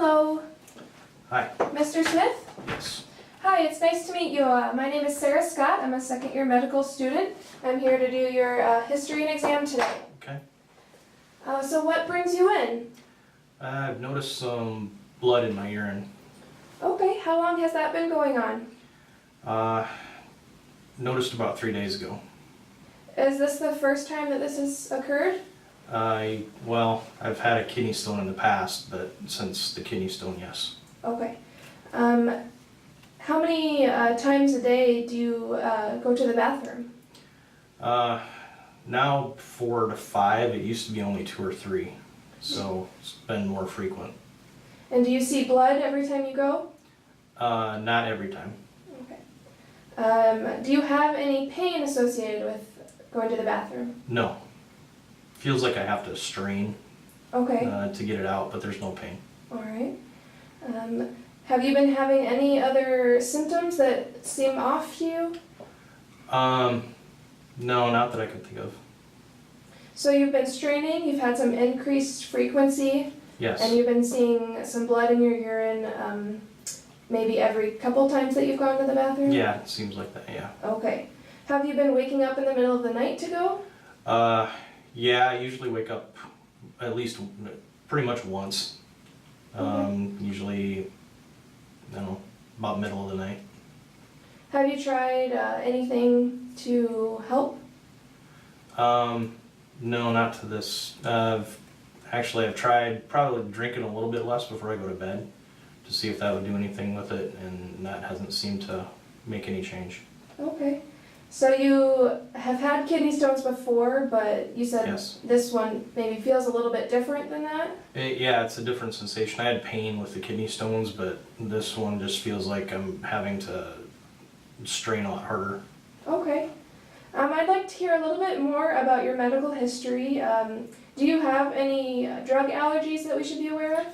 Hello, Hi. Mr. Smith? Yes. Hi, it's nice to meet you. My name is Sarah Scott. I'm a second year medical student. I'm here to do your history and exam today. Okay. So what brings you in? I've noticed some blood in my urine. Okay, how long has that been going on? Noticed about 3 days ago. Is this the first time that this has occurred? Well, I've had a kidney stone in the past, but since the kidney stone, yes. Okay. How many times a day do you go to the bathroom? Now 4 to 5. It used to be only 2 or 3, so it's been more frequent. And do you see blood every time you go? Not every time. Okay. Do you have any pain associated with going to the bathroom? No. Feels like I have to strain Okay. to get it out, but there's no pain. All right. Have you been having any other symptoms that seem off to you? No, not that I can think of. So you've been straining, you've had some increased frequency, Yes. and you've been seeing some blood in your urine maybe every couple times that you've gone to the bathroom? Yeah, it seems like that, yeah. Okay. Have you been waking up in the middle of the night to go? Yeah, I usually wake up at least pretty much once. Usually, I don't know, about middle of the night. Have you tried anything to help? No, not to this. I've tried probably drinking a little bit less before I go to bed to see if that would do anything with it, and that hasn't seemed to make any change. Okay. So you have had kidney stones before, but you said Yes. this one maybe feels a little bit different than that? Yeah, it's a different sensation. I had pain with the kidney stones, but this one just feels like I'm having to strain a lot harder. Okay. I'd like to hear a little bit more about your medical history. Do you have any drug allergies that we should be aware of?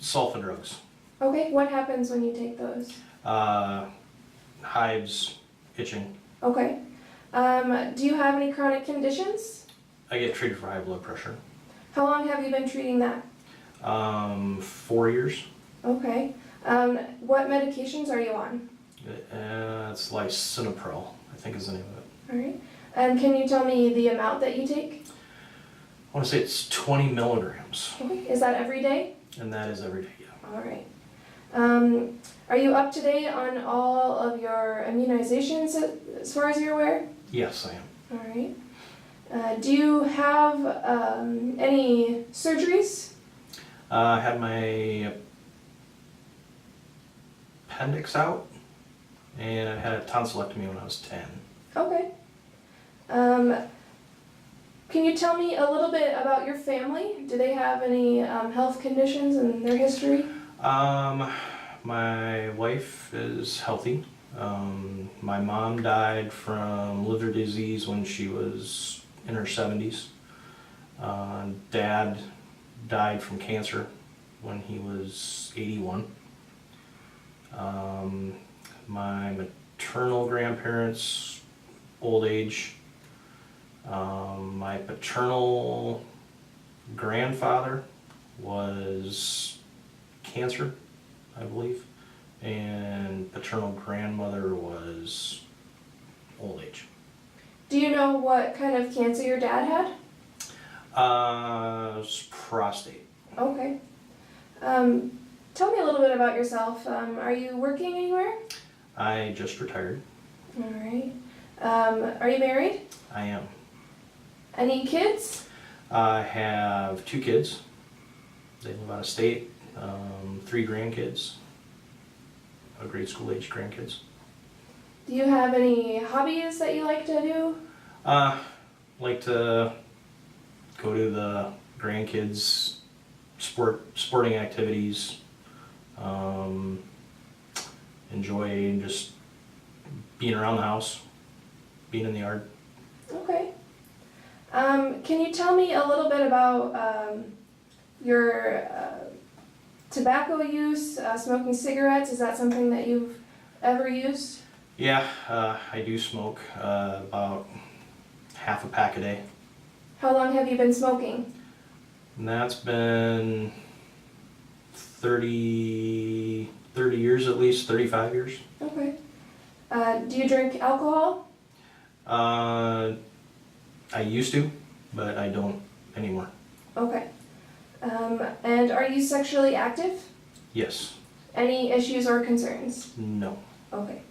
Sulfa drugs. Okay, what happens when you take those? Hives, itching. Okay. Do you have any chronic conditions? I get treated for high blood pressure. How long have you been treating that? 4 years. Okay. What medications are you on? It's lisinopril, I think is the name of it. All right. And can you tell me the amount that you take? I want to say it's 20 milligrams, Okay. Is that every day? and that is every day, yeah. All right. Are you up to date on all of your immunizations as far as you're aware? Yes, I am. All right. Do you have any surgeries? I had my appendix out, and I had a tonsillectomy when I was 10. Okay. Can you tell me a little bit about your family? Do they have any health conditions in their history? My wife is healthy. My mom died from liver disease when she was in her 70s. Dad died from cancer when he was 81. My maternal grandparents, old age. My paternal grandfather was cancer, I believe, and paternal grandmother was old age. Do you know what kind of cancer your dad had? It was prostate. Okay. Tell me a little bit about yourself. Are you working anywhere? I just retired. All right. Are you married? I am. Any kids? I have 2 kids. They live out of state. 3 grandkids, grade school age grandkids. Do you have any hobbies that you like to do? Like to go to the grandkids' sporting activities. Enjoy just being around the house, being in the yard. Okay. Can you tell me a little bit about your tobacco use, smoking cigarettes? Is that something that you've ever used? Yeah, I do smoke about half a pack a day. How long have you been smoking? And that's been 30 years at least, 35 years. Okay. Do you drink alcohol? I used to, but I don't anymore. Okay. And are you sexually active? Yes. Any issues or concerns? No. Okay.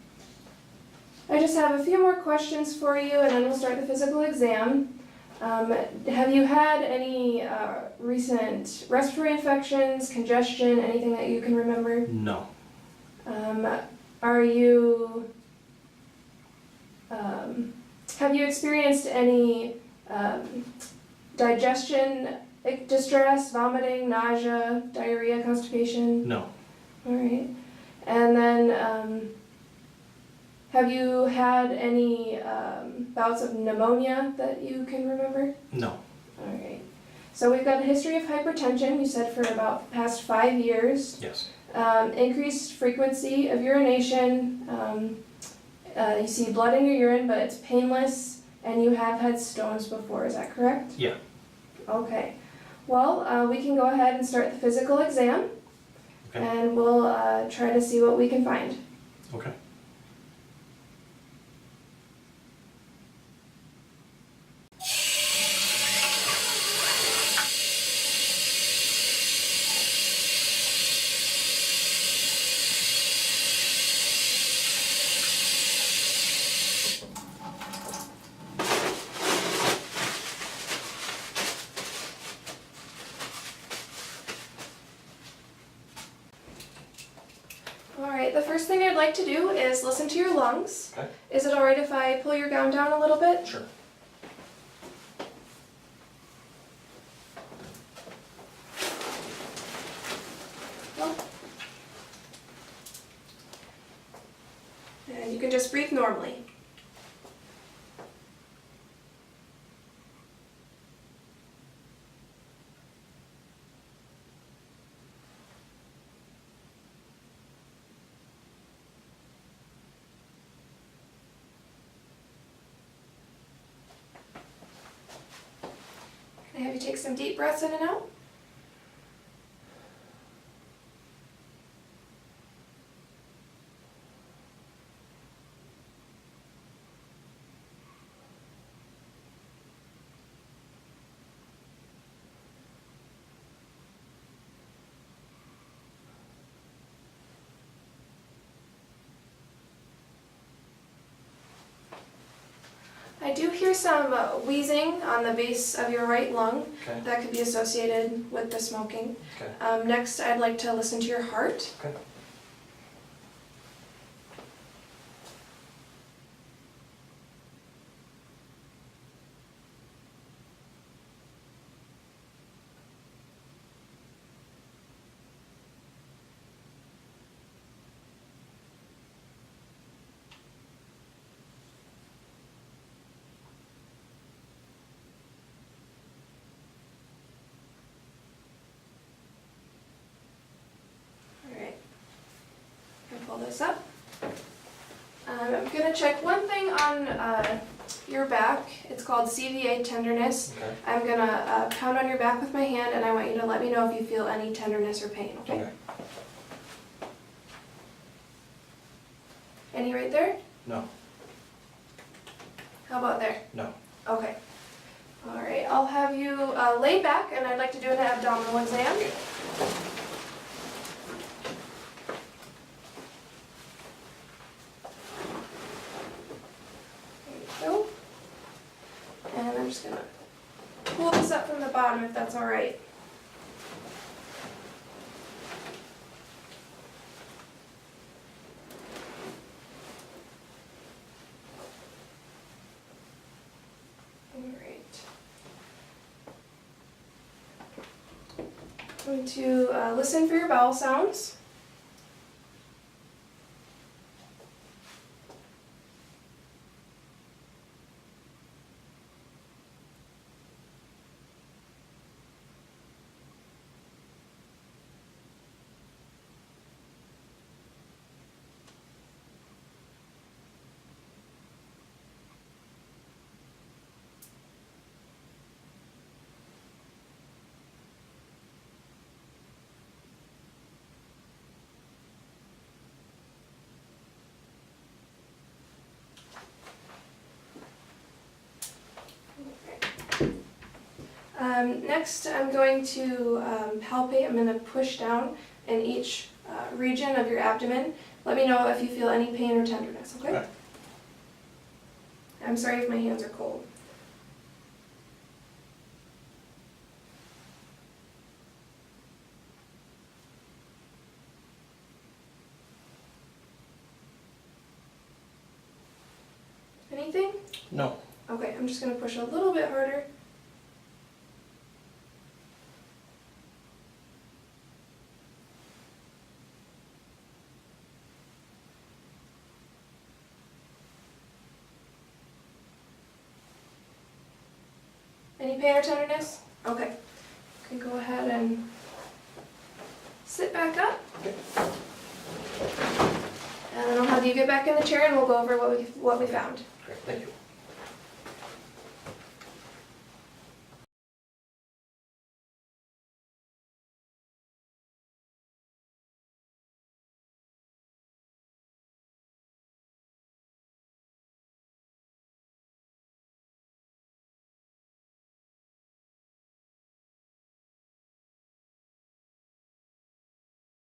I just have a few more questions for you and then we'll start the physical exam. Have you had any recent respiratory infections, congestion, anything that you can remember? No. Are you, have you experienced any digestion distress, vomiting, nausea, diarrhea, constipation? No. All right. And then, have you had any bouts of pneumonia that you can remember? No. All right. So we've got a history of hypertension, you said for about the past 5 years. Yes. Increased frequency of urination. You see blood in your urine, but it's painless, and you have had stones before, is that correct? Yeah. Okay. Well, we can go ahead and start the physical exam, Okay. and we'll try to see what we can find. Okay. Alright, the first thing I'd like to do is listen to your lungs. Okay. Is it alright if I pull your gown down a little bit? Sure. Well, and you can just breathe normally. Can I have you take some deep breaths in and out? I do hear some wheezing on the base of your right lung. Okay. That could be associated with the smoking. Okay. Next, I'd like to listen to your heart. Okay. Alright. I'm gonna pull this up. I'm gonna check one thing on your back. It's called CVA tenderness. Okay. I'm gonna pound on your back with my hand and I want you to let me know if you feel any tenderness or pain, okay? Okay. Any right there? No. How about there? No. Okay. Alright, I'll have you lay back and I'd like to do an abdominal exam. There we go. And I'm just gonna pull this up from the bottom if that's alright. Alright. Going to listen for your bowel sounds. Next, I'm going to palpate. I'm going to push down in each region of your abdomen. Let me know if you feel any pain or tenderness, okay? Okay. I'm sorry if my hands are cold. Anything? No. Okay, I'm just going to push a little bit harder. Any pain or tenderness? Okay. Okay, go ahead and sit back up. Okay. And then I'll have you get back in the chair and we'll go over what we found. Great, thank you.